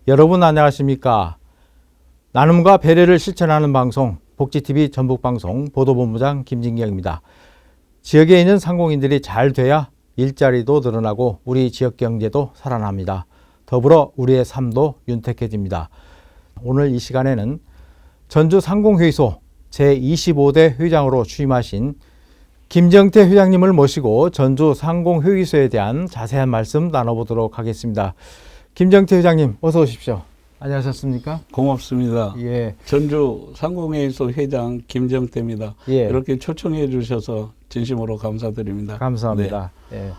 여러분 안녕하십니까? 나눔과 배려를 실천하는 방송 복지TV 전북방송 보도본부장 김진경입니다. 지역에 있는 상공인들이 잘 돼야 일자리도 늘어나고 우리 지역 경제도 살아납니다. 더불어 우리의 삶도 윤택해집니다. 오늘 이 시간에는 전주 상공회의소 제25대 회장으로 취임하신 김정태 회장님을 모시고 전주 상공회의소에 대한 자세한 말씀 나눠보도록 하겠습니다. 김정태 회장님 어서 오십시오. 안녕하셨습니까? 고맙습니다. 예. 전주 상공회의소 회장 김정태입니다. 예. 이렇게 초청해 주셔서 진심으로 감사드립니다. 감사합니다. 네. 예.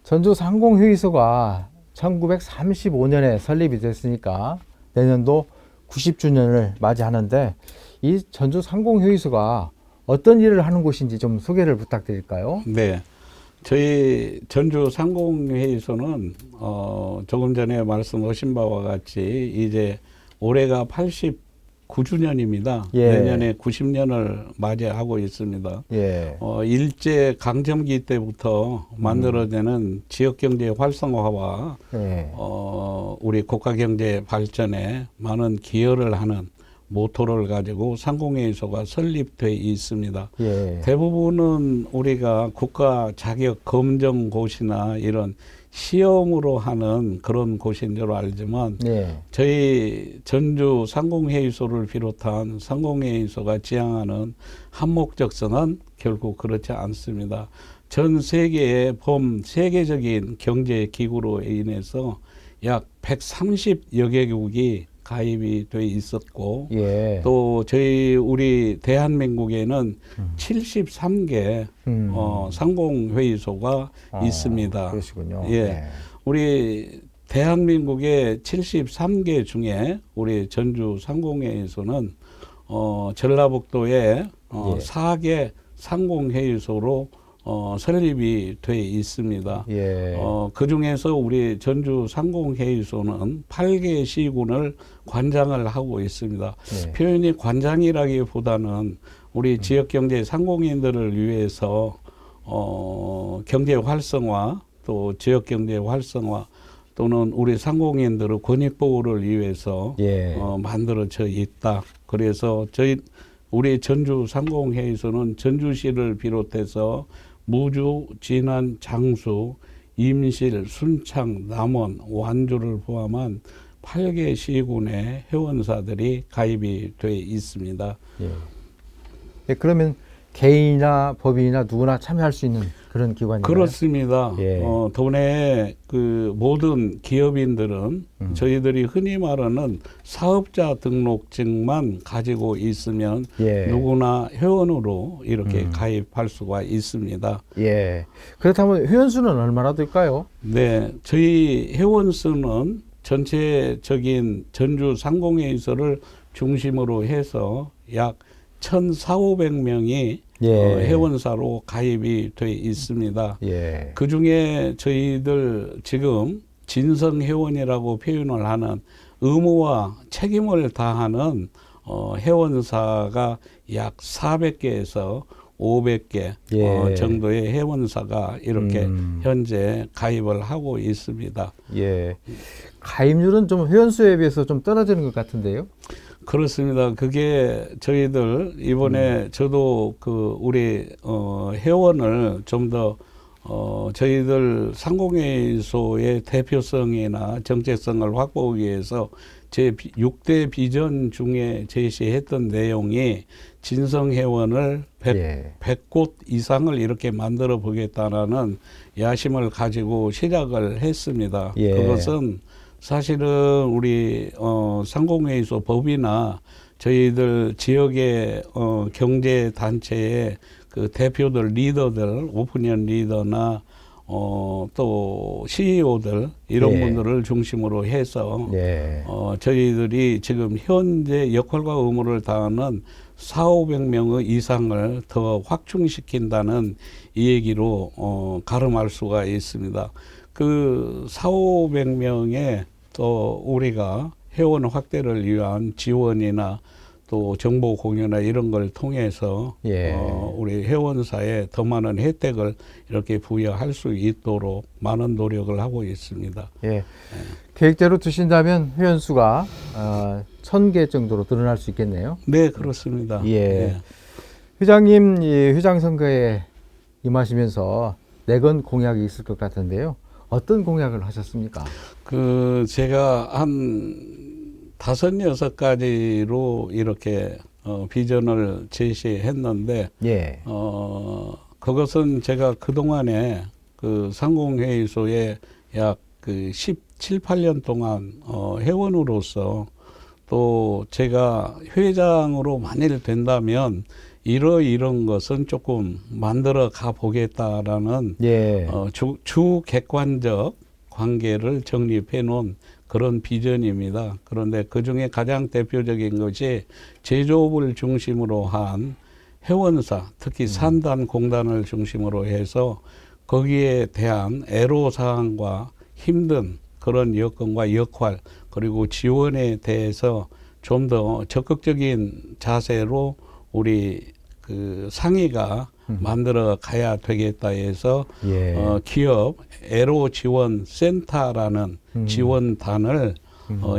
전주 상공회의소가 1935년에 설립이 됐으니까 내년도 90주년을 맞이하는데 이 전주 상공회의소가 어떤 일을 하는 곳인지 좀 소개를 부탁드릴까요? 네. 저희 전주 상공회의소는 조금 전에 말씀하신 바와 같이 이제 올해가 89주년입니다. 예. 내년에 90년을 맞이하고 있습니다. 예. 일제 강점기 때부터 만들어지는 지역 경제 활성화와 예. 우리 국가 경제 발전에 많은 기여를 하는 모토를 가지고 상공회의소가 설립되어 있습니다. 예. 대부분은 우리가 국가 자격 검정 곳이나 이런 시험으로 하는 그런 곳인 줄 알지만 예. 저희 전주 상공회의소를 비롯한 상공회의소가 지향하는 한목적성은 결국 그렇지 않습니다. 전 세계의 세계적인 경제 기구로 인해서 약 130여 개국이 가입이 돼 있었고, 예. 또 우리 대한민국에는 73개 상공회의소가 있습니다. 그러시군요. 예. 네. 우리 대한민국의 73개 중에 우리 전주 상공회의소는 전라북도에 예. 4개 상공회의소로 설립이 돼 있습니다. 예. 그 중에서 우리 전주 상공회의소는 8개 시군을 관장을 하고 있습니다. 네. 표현이 관장이라기보다는 우리 지역경제 상공인들을 위해서 경제 활성화 또 지역경제 활성화 또는 우리 상공인들의 권익보호를 위해서 예. 만들어져 있다. 그래서 우리 전주 상공회의소는 전주시를 비롯해서 무주, 진안, 장수, 임실, 순창, 남원, 완주를 포함한 8개 시군의 회원사들이 가입이 돼 있습니다. 예. 예, 그러면 개인이나 법인이나 누구나 참여할 수 있는 그런 기관인가요? 그렇습니다. 예. 도내 그 모든 기업인들은 저희들이 흔히 말하는 사업자 등록증만 가지고 있으면 예. 누구나 회원으로 이렇게 가입할 수가 있습니다. 예. 그렇다면 회원수는 얼마나 될까요? 네, 저희 회원 수는 전체적인 전주 상공회의소를 중심으로 해서 약 1,400~500명이 예. 회원사로 가입이 돼 있습니다. 예. 그 중에 저희들 지금 진성회원이라고 표현을 하는 의무와 책임을 다하는 회원사가 약 400개에서 500개 예. 정도의 회원사가 이렇게 현재 가입을 하고 있습니다. 예. 가입률은 좀 회원수에 비해서 좀 떨어지는 것 같은데요? 그렇습니다. 그게 저희들 이번에 저도 우리 회원을 좀 더 저희들 상공회의소의 대표성이나 정체성을 확보하기 위해서 제 6대 비전 중에 제시했던 내용이 진성회원을 100곳 이상을 이렇게 만들어 보겠다라는 야심을 가지고 시작을 했습니다. 예. 그것은 사실은 우리 상공회의소 법이나 저희들 지역의 경제 단체의 그 대표들, 리더들, 오피니언 리더나 또 CEO들 이런 예. 분들을 중심으로 해서 예. 저희들이 지금 현재 역할과 의무를 다하는 400~500명의 이상을 더 확충시킨다는 이 얘기로 가름할 수가 있습니다. 그 400~500명의 또 우리가 회원 확대를 위한 지원이나 또 정보 공유나 이런 걸 통해서 예. 우리 회원사에 더 많은 혜택을 이렇게 부여할 수 있도록 많은 노력을 하고 있습니다. 예. 계획대로 두신다면 회원 수가 1,000개 정도로 늘어날 수 있겠네요. 네, 그렇습니다. 예. 회장님 이 회장 선거에 임하시면서 내건 공약이 있을 것 같은데요. 어떤 공약을 하셨습니까? 제가 한 5-6가지로 이렇게 비전을 제시했는데 예. 그것은 제가 그동안에 상공회의소에 약 17, 18년 동안 회원으로서 또 제가 회장으로 만일 된다면 이런 것은 조금 만들어 가 보겠다라는 예. 주 객관적 관계를 정립해 놓은 그런 비전입니다. 그런데 그 중에 가장 대표적인 것이 제조업을 중심으로 한 회원사, 특히 산단 공단을 중심으로 해서 거기에 대한 애로사항과 힘든 그런 여건과 역할 그리고 지원에 대해서 좀 더 적극적인 자세로 우리 상위가 만들어 가야 되겠다 해서 예. 기업 애로 지원 센터라는 지원단을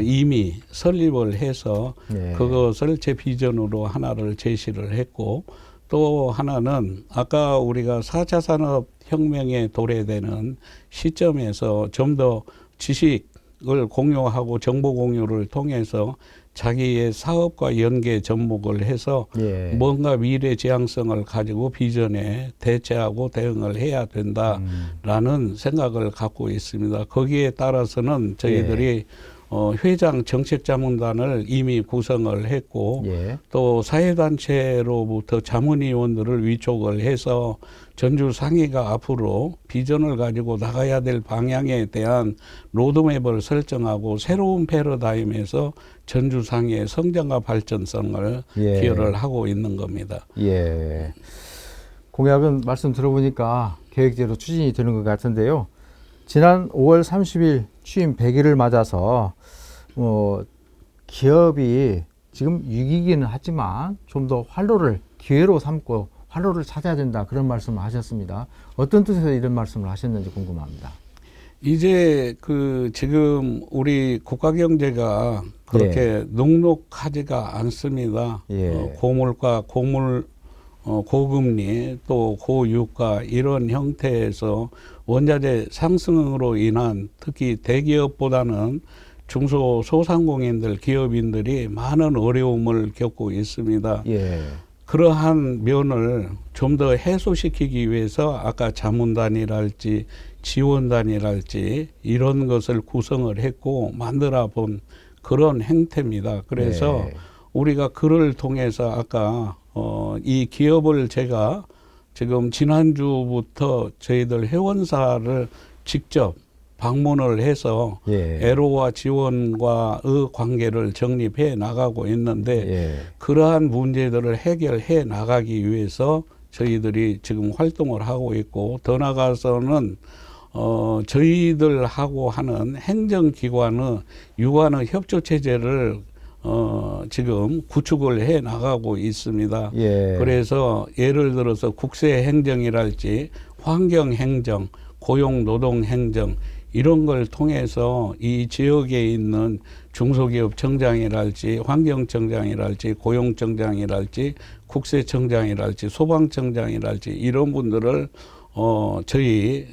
이미 설립을 해서 예. 그것을 제 비전으로 하나를 제시를 했고 또 하나는 아까 우리가 4차 산업혁명에 도래되는 시점에서 좀 더 지식을 공유하고 정보 공유를 통해서 자기의 사업과 연계 접목을 해서 예. 뭔가 미래 지향성을 가지고 비전에 대체하고 대응을 해야 된다라는 생각을 갖고 있습니다. 거기에 따라서는 저희들이 회장 정책자문단을 이미 구성을 했고 예. 또 사회단체로부터 자문위원들을 위촉을 해서 전주 상위가 앞으로 비전을 가지고 나가야 될 방향에 대한 로드맵을 설정하고 새로운 패러다임에서 전주 상위의 성장과 발전성을 예. 기여를 하고 있는 겁니다. 예. 공약은 말씀 들어보니까 계획대로 추진이 되는 것 같은데요. 지난 5월 30일 취임 100일을 맞아서 기업이 지금 위기기는 하지만 좀 더 활로를 기회로 삼고 활로를 찾아야 된다 그런 말씀을 하셨습니다. 어떤 뜻에서 이런 말씀을 하셨는지 궁금합니다. 이제 지금 우리 국가 경제가 그렇게 녹록하지가 않습니다. 예. 고물가, 고금리 또 고유가 이런 형태에서 원자재 상승으로 인한 특히 대기업보다는 중소소상공인들 기업인들이 많은 어려움을 겪고 있습니다. 예. 그러한 면을 좀 더 해소시키기 위해서 아까 자문단이랄지 지원단이랄지 이런 것을 구성을 했고 만들어 본 그런 행태입니다. 그래서 네. 우리가 그를 통해서 아까 이 기업을 제가 지금 지난주부터 저희들 회원사를 직접 방문을 해서 예. 애로와 지원과의 관계를 정립해 나가고 있는데 예. 그러한 문제들을 해결해 나가기 위해서 저희들이 지금 활동을 하고 있고 더 나아가서는 저희들하고 하는 행정기관의 유관의 협조체제를 지금 구축을 해 나가고 있습니다. 예. 그래서 예를 들어서 국세행정이랄지 환경행정, 고용노동행정 이런 걸 통해서 이 지역에 있는 중소기업청장이랄지 환경청장이랄지 고용청장이랄지 국세청장이랄지 소방청장이랄지 이런 분들을 저희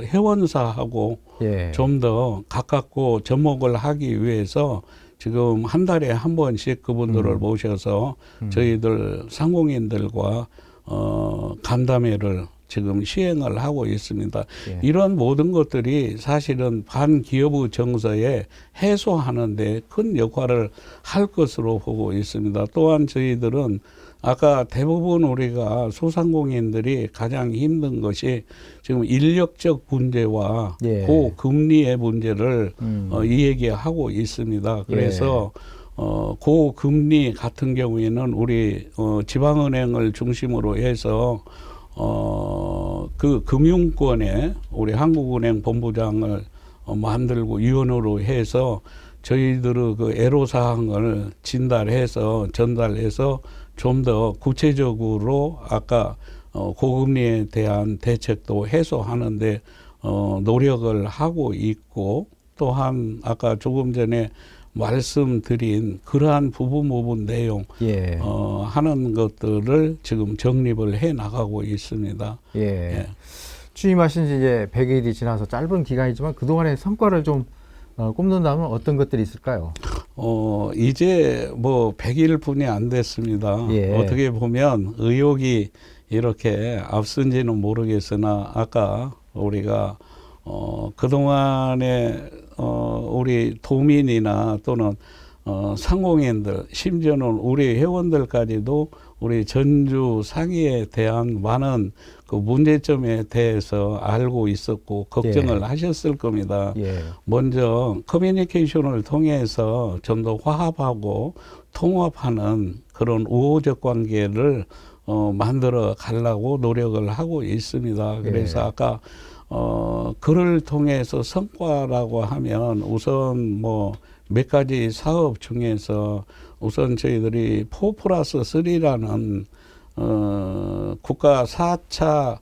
회원사하고 예. 좀 더 가깝고 접목을 하기 위해서 지금 한 달에 한 번씩 그분들을 모셔서 저희들 상공인들과 간담회를 지금 시행을 하고 있습니다. 예. 이런 모든 것들이 사실은 반기업의 정서에 해소하는 데 큰 역할을 할 것으로 보고 있습니다. 또한 저희들은 아까 대부분 우리가 소상공인들이 가장 힘든 것이 지금 인력적 문제와 예. 고금리의 문제를 이야기하고 있습니다. 그래서 고금리 같은 경우에는 우리 지방은행을 중심으로 해서 그 금융권에 우리 한국은행 본부장을 만들고 위원으로 해서 저희들의 그 애로사항을 전달해서 좀 더 구체적으로 아까 고금리에 대한 대책도 해소하는데 노력을 하고 있고, 또한 아까 조금 전에 말씀드린 그러한 부분 내용 예. 하는 것들을 지금 정립을 해 나가고 있습니다. 예. 예. 취임하신 지 이제 100일이 지나서 짧은 기간이지만 그동안의 성과를 좀 꼽는다면 어떤 것들이 있을까요? 이제 뭐 100일뿐이 안 됐습니다. 예. 어떻게 보면 의욕이 이렇게 앞선지는 모르겠으나, 아까 우리가 그동안에 우리 도민이나 또는 상공인들, 심지어는 우리 회원들까지도 우리 전주 상해에 대한 많은 그 문제점에 대해서 알고 있었고 걱정을 예. 하셨을 겁니다. 예. 먼저 커뮤니케이션을 통해서 좀 더 화합하고 통합하는 그런 우호적 관계를 만들어 가려고 노력을 하고 있습니다. 그래서 예. 아까 그를 통해서 성과라고 하면 우선 뭐 몇 가지 사업 중에서 우선 저희들이 4+3라는 국가 4차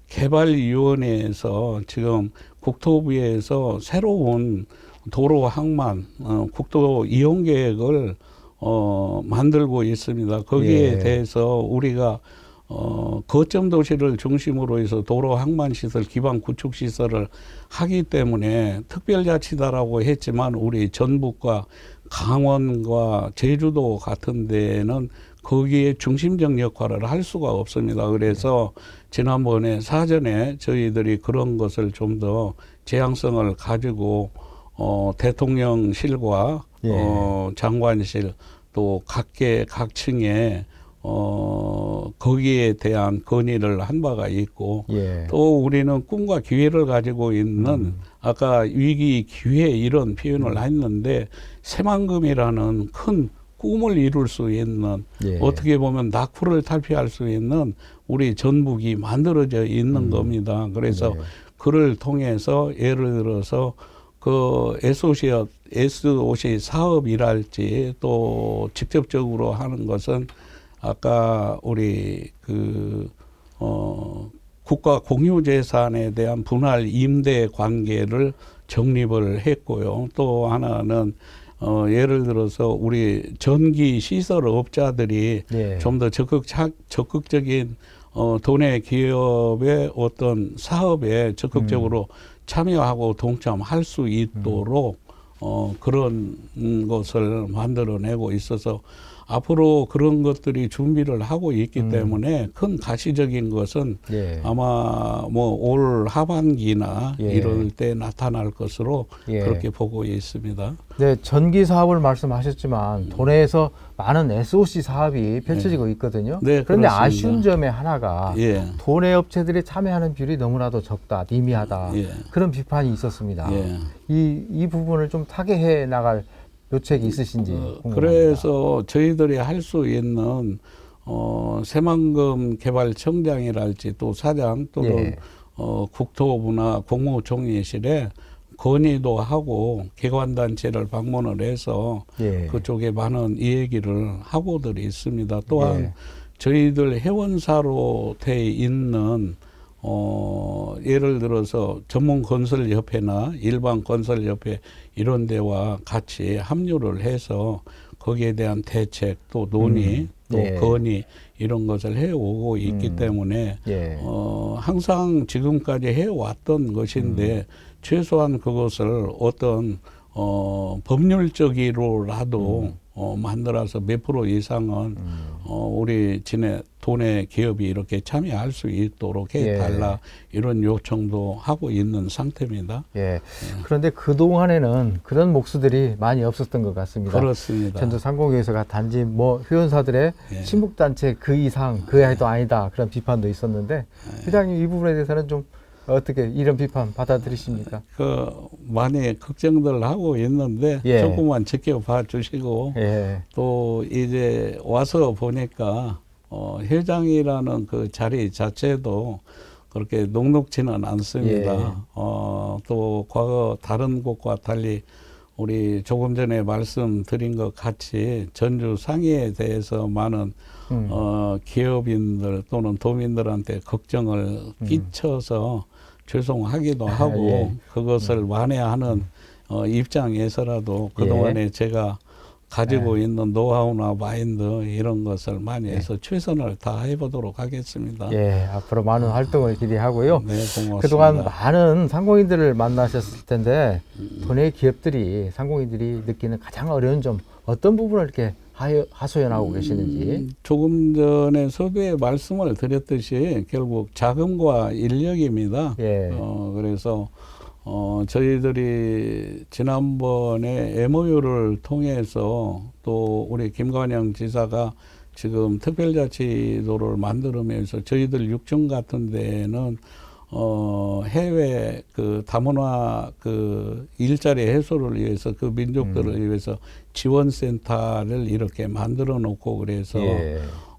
국토개발위원회에서 지금 국토부에서 새로운 도로 항만 국도 이용 계획을 만들고 있습니다. 거기에 예. 대해서 우리가 거점 도시를 중심으로 해서 도로 항만 시설, 기반 구축 시설을 하기 때문에 특별자치다라고 했지만 우리 전북과 강원과 제주도 같은 데는 거기에 중심적 역할을 할 수가 없습니다. 그래서 지난번에 사전에 저희들이 그런 것을 좀 더 재앙성을 가지고 대통령실과 예. 장관실 또 각계각층에 거기에 대한 건의를 한 바가 있고, 예. 또 우리는 꿈과 기회를 가지고 있는 아까 위기 기회 이런 표현을 했는데 새만금이라는 큰 꿈을 이룰 수 있는 예. 어떻게 보면 낙후를 탈피할 수 있는 우리 전북이 만들어져 있는 겁니다. 그래서 네. 그를 통해서 예를 들어서 그 SOC 사업이랄지 또 직접적으로 하는 것은 아까 우리 국가 공유재산에 대한 분할 임대 관계를 정립을 했고요. 또 하나는 예를 들어서 우리 전기 시설 업자들이 예. 좀 더 적극적인 도내 기업의 어떤 사업에 적극적으로 참여하고 동참할 수 있도록 그런 것을 만들어내고 있어서 앞으로 그런 것들이 준비를 하고 있기 때문에 큰 가시적인 것은 예. 아마 뭐 올 하반기나 예. 이럴 때 나타날 것으로 예. 그렇게 보고 있습니다. 네, 전기 사업을 말씀하셨지만 도내에서 많은 SOC 사업이 펼쳐지고 있거든요. 네, 그런데 그렇습니다. 아쉬운 점의 하나가 예. 도내 업체들이 참여하는 비율이 너무나도 적다, 미미하다. 예. 그런 비판이 있었습니다. 예. 이 부분을 좀 타개해 나갈 묘책이 있으신지 궁금합니다. 그래서 저희들이 할 수 있는 새만금 개발청장이랄지 또 사장 또는 예. 국토부나 국무총리실에 건의도 하고 기관단체를 방문을 해서 예. 그쪽에 많은 얘기를 하고들 있습니다. 또한 예. 저희들 회원사로 돼 있는 예를 들어서 전문 건설협회나 일반 건설협회 이런 데와 같이 합류를 해서 거기에 대한 대책 또 논의 또 예. 건의 이런 것을 해오고 있기 때문에 예. 항상 지금까지 해왔던 것인데 최소한 그것을 어떤 법률적으로라도 만들어서 몇 프로 이상은 우리 도내 기업이 이렇게 참여할 수 있도록 해달라 이런 요청도 하고 있는 상태입니다. 예. 그런데 그동안에는 그런 목소들이 많이 없었던 것 같습니다. 그렇습니다. 전주 상공회의소가 단지 뭐 회원사들의 예. 친목단체 그 이상 그 이하도 아니다 그런 비판도 있었는데 회장님 이 부분에 대해서는 좀 어떻게 이런 비판 받아들이십니까? 많이 걱정들 하고 있는데 예. 조금만 지켜봐 주시고 예. 또 이제 와서 보니까 회장이라는 그 자리 자체도 그렇게 녹록지는 않습니다. 예. 또 과거 다른 곳과 달리 우리 조금 전에 말씀드린 것 같이 전주 상해에 대해서 많은 기업인들 또는 도민들한테 걱정을 끼쳐서 죄송하기도 하고 예. 그것을 완화하는 입장에서라도 그동안에 제가 가지고 있는 노하우나 마인드 이런 것을 많이 해서 최선을 다해 보도록 하겠습니다. 예, 앞으로 많은 활동을 기대하고요. 네, 고맙습니다. 그동안 많은 상공인들을 만나셨을 텐데 도내 기업들이 상공인들이 느끼는 가장 어려운 점 어떤 부분을 이렇게 하소연하고 계시는지. 조금 전에 서두에 말씀을 드렸듯이 결국 자금과 인력입니다. 예. 그래서 저희들이 지난번에 MOU를 통해서 또 우리 김관영 지사가 지금 특별자치도를 만들면서 저희들 육청 같은 데는 해외 그 다문화 그 일자리 해소를 위해서 그 민족들을 위해서 지원센터를 이렇게 만들어 놓고 그래서 예.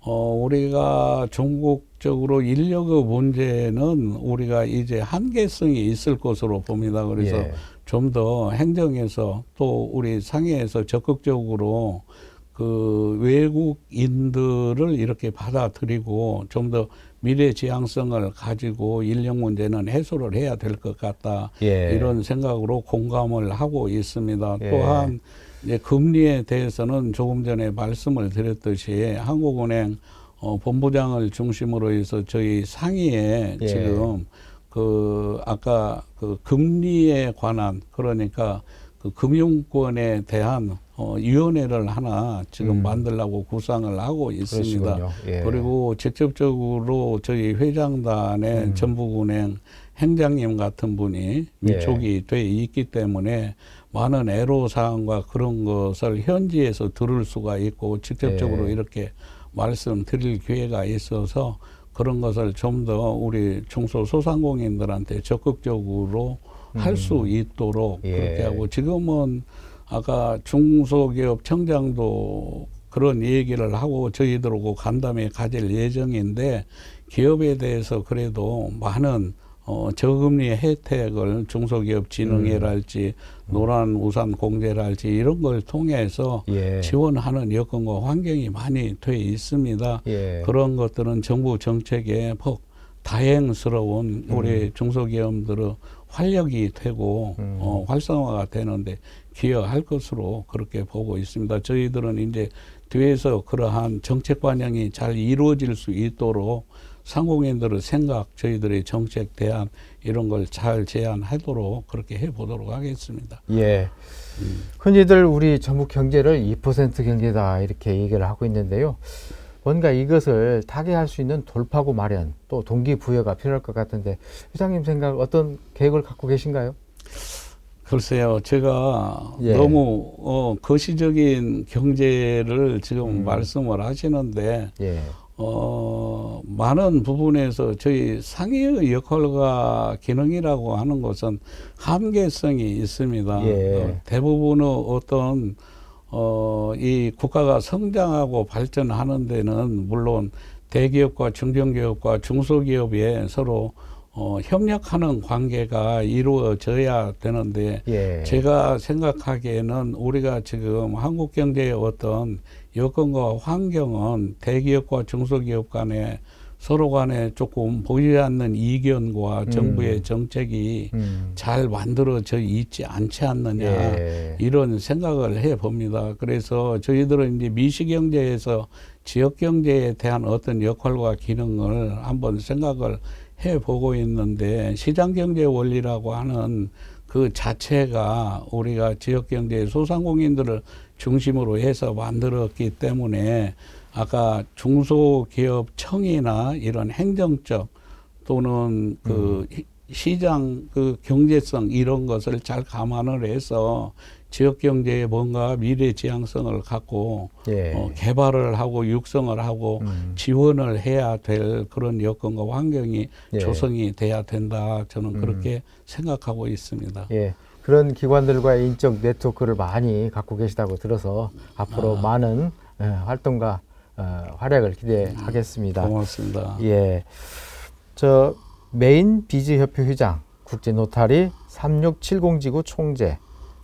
우리가 전국적으로 인력의 문제는 우리가 이제 한계성이 있을 것으로 봅니다. 그래서 예. 좀 더 행정에서 또 우리 상해에서 적극적으로 그 외국인들을 이렇게 받아들이고 좀 더 미래 지향성을 가지고 인력 문제는 해소를 해야 될 것 같다. 예. 이런 생각으로 공감을 하고 있습니다. 예. 또한 이제 금리에 대해서는 조금 전에 말씀을 드렸듯이 한국은행 본부장을 중심으로 해서 저희 상위에 예. 지금 그 아까 그 금리에 관한 그러니까 그 금융권에 대한 위원회를 하나 지금 만들려고 구상을 하고 있습니다. 그러시군요. 예. 그리고 직접적으로 저희 회장단의 전북은행 행장님 같은 분이 위촉이 돼 있기 때문에 많은 애로사항과 그런 것을 현지에서 들을 수가 있고 직접적으로 예. 이렇게 말씀드릴 기회가 있어서 그런 것을 좀 더 우리 중소소상공인들한테 적극적으로 할 수 있도록 예. 그렇게 하고 지금은 아까 중소기업 청장도 그런 얘기를 하고 저희들하고 간담회 가질 예정인데 기업에 대해서 그래도 많은 저금리 혜택을 중소기업 진흥회랄지 노란우산 공제랄지 이런 걸 통해서 예. 지원하는 여건과 환경이 많이 돼 있습니다. 예. 그런 것들은 정부 정책에 퍽 다행스러운 우리 중소기업들의 활력이 되고 활성화가 되는데 기여할 것으로 그렇게 보고 있습니다. 저희들은 이제 뒤에서 그러한 정책 반영이 잘 이루어질 수 있도록 상공인들의 생각, 저희들의 정책 대안 이런 걸 잘 제안하도록 그렇게 해보도록 하겠습니다. 예. 흔히들 우리 전북 경제를 2% 경제다 이렇게 얘기를 하고 있는데요. 뭔가 이것을 타개할 수 있는 돌파구 마련 또 동기부여가 필요할 것 같은데 회장님 생각 어떤 계획을 갖고 계신가요? 글쎄요, 제가 예. 너무 거시적인 경제를 지금 말씀을 하시는데 예. 많은 부분에서 저희 상해의 역할과 기능이라고 하는 것은 한계성이 있습니다. 예. 대부분의 어떤 이 국가가 성장하고 발전하는 데는 물론 대기업과 중견기업과 중소기업에 서로 협력하는 관계가 이루어져야 되는데 예. 제가 생각하기에는 우리가 지금 한국 경제의 어떤 여건과 환경은 대기업과 중소기업 간에 서로 간에 조금 보이지 않는 이견과 정부의 정책이 잘 만들어져 있지 않지 않느냐 예. 이런 생각을 해 봅니다. 그래서 저희들은 이제 미시경제에서 지역경제에 대한 어떤 역할과 기능을 한번 생각을 해 보고 있는데 시장경제 원리라고 하는 그 자체가 우리가 지역경제 소상공인들을 중심으로 해서 만들었기 때문에 아까 중소기업청이나 이런 행정적 또는 그 시장 그 경제성 이런 것을 잘 감안을 해서 지역 경제에 뭔가 미래 지향성을 갖고 예. 개발을 하고 육성을 하고 지원을 해야 될 그런 여건과 환경이 예. 조성이 돼야 된다. 저는 그렇게 생각하고 있습니다. 예. 그런 기관들과의 인적 네트워크를 많이 갖고 계시다고 들어서 앞으로 많은 활동과 활약을 기대하겠습니다. 고맙습니다. 예. 메인비즈협회 회장, 국제노타리 3670지구 총재,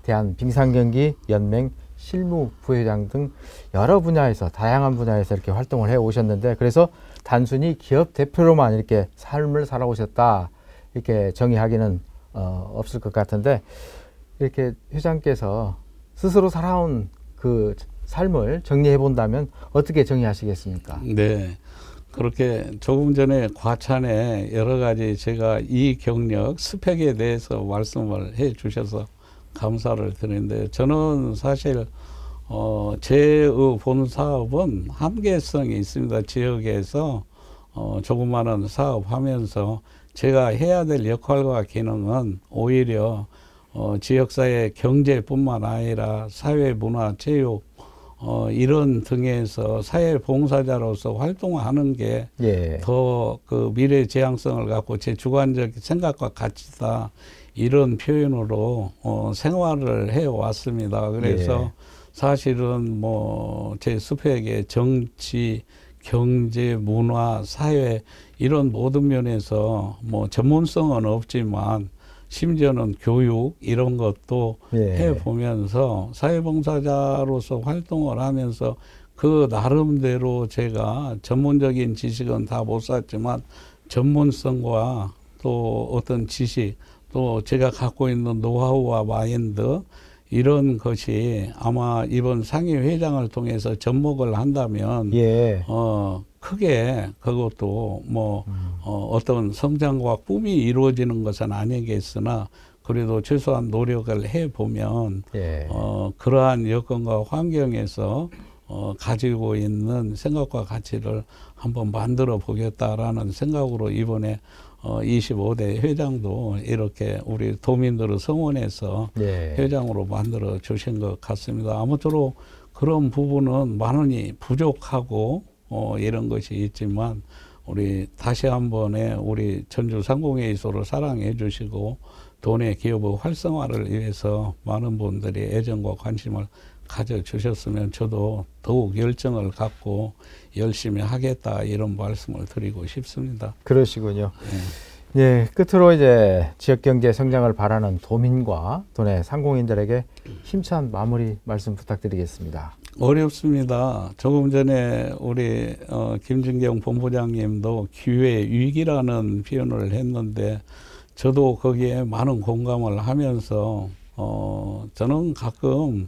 대한빙상경기 연맹 실무부회장 등 여러 분야에서 다양한 분야에서 이렇게 활동을 해 오셨는데, 그래서 단순히 기업 대표로만 이렇게 삶을 살아오셨다 이렇게 정의하기는 없을 것 같은데, 이렇게 회장께서 스스로 살아온 그 삶을 정리해 본다면 어떻게 정의하시겠습니까? 네. 그렇게 조금 전에 과찬에 여러 가지 제가 이 경력, 스펙에 대해서 말씀을 해 주셔서 감사를 드리는데, 저는 사실 제 본 사업은 한계성이 있습니다. 지역에서 조그마한 사업하면서 제가 해야 될 역할과 기능은 오히려 지역사회 경제뿐만 아니라 사회, 문화, 체육 이런 등에서 사회봉사자로서 활동하는 게 더 그 미래 지향성을 갖고 제 주관적 생각과 같이다, 이런 표현으로 생활을 해 왔습니다. 그래서 사실은 뭐 제 스펙의 정치, 경제, 문화, 사회 이런 모든 면에서 뭐 전문성은 없지만 심지어는 교육 이런 것도 해보면서 사회봉사자로서 활동을 하면서 그 나름대로 제가 전문적인 지식은 다 못 쌓지만 전문성과 또 어떤 지식, 또 제가 갖고 있는 노하우와 마인드, 이런 것이 아마 이번 상임 회장을 통해서 접목을 한다면 크게 그것도 뭐 어떤 성장과 꿈이 이루어지는 것은 아니겠으나 그래도 최소한 노력을 해보면 그러한 여건과 환경에서 가지고 있는 생각과 가치를 한번 만들어 보겠다라는 생각으로 이번에 25대 회장도 이렇게 우리 도민들을 성원해서 회장으로 만들어 주신 것 같습니다. 아무쪼록 그런 부분은 많이 부족하고 이런 것이 있지만 우리 다시 한번에 우리 전주 상공회의소를 사랑해 주시고 도내 기업의 활성화를 위해서 많은 분들이 애정과 관심을 가져주셨으면 저도 더욱 열정을 갖고 열심히 하겠다, 이런 말씀을 드리고 싶습니다. 그러시군요. 예, 끝으로 이제 지역 경제 성장을 바라는 도민과 도내 상공인들에게 힘찬 마무리 말씀 부탁드리겠습니다. 어렵습니다. 조금 전에 우리 김진경 본부장님도 기회 위기라는 표현을 했는데 저도 거기에 많은 공감을 하면서 저는 가끔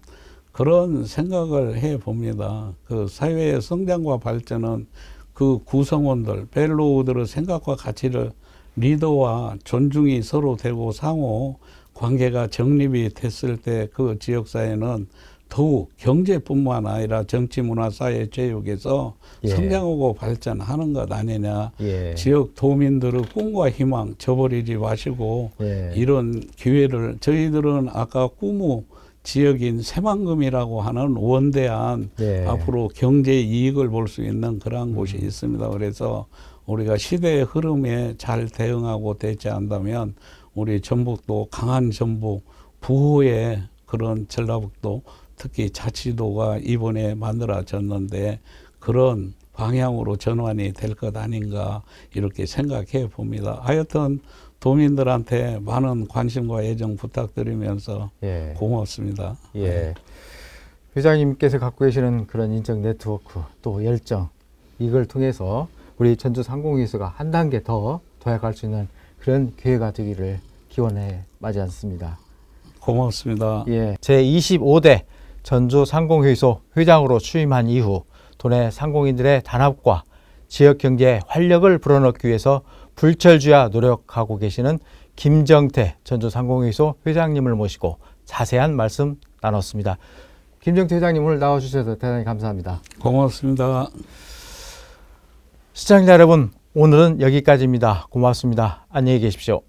그런 생각을 해 봅니다. 그 사회의 성장과 발전은 그 구성원들, 벨로우들의 생각과 가치를 리더와 존중이 서로 되고 상호 관계가 정립이 됐을 때 그 지역사회는 더욱 경제뿐만 아니라 정치, 문화, 사회, 체육에서 성장하고 발전하는 것 아니냐. 지역 도민들의 꿈과 희망 저버리지 마시고 이런 기회를, 저희들은 아까 꿈의 지역인 새만금이라고 하는 원대한 앞으로 경제 이익을 볼 수 있는 그러한 곳이 있습니다. 그래서 우리가 시대의 흐름에 잘 대응하고 대처한다면 우리 전북도 강한 전북, 부호의 그런 전라북도, 특히 자치도가 이번에 만들어졌는데 그런 방향으로 전환이 될 것 아닌가 이렇게 생각해 봅니다. 하여튼 도민들한테 많은 관심과 애정 부탁드리면서 고맙습니다. 회장님께서 갖고 계시는 그런 인적 네트워크, 또 열정, 이걸 통해서 우리 전주 상공회의소가 한 단계 더 도약할 수 있는 그런 기회가 되기를 기원해 마지 않습니다. 고맙습니다. 제25대 전주 상공회의소 회장으로 취임한 이후 도내 상공인들의 단합과 지역 경제에 활력을 불어넣기 위해서 불철주야 노력하고 계시는 김정태 전주 상공회의소 회장님을 모시고 자세한 말씀 나눴습니다. 김정태 회장님, 오늘 나와주셔서 대단히 감사합니다. 고맙습니다. 시청자 여러분, 오늘은 여기까지입니다. 고맙습니다. 안녕히 계십시오.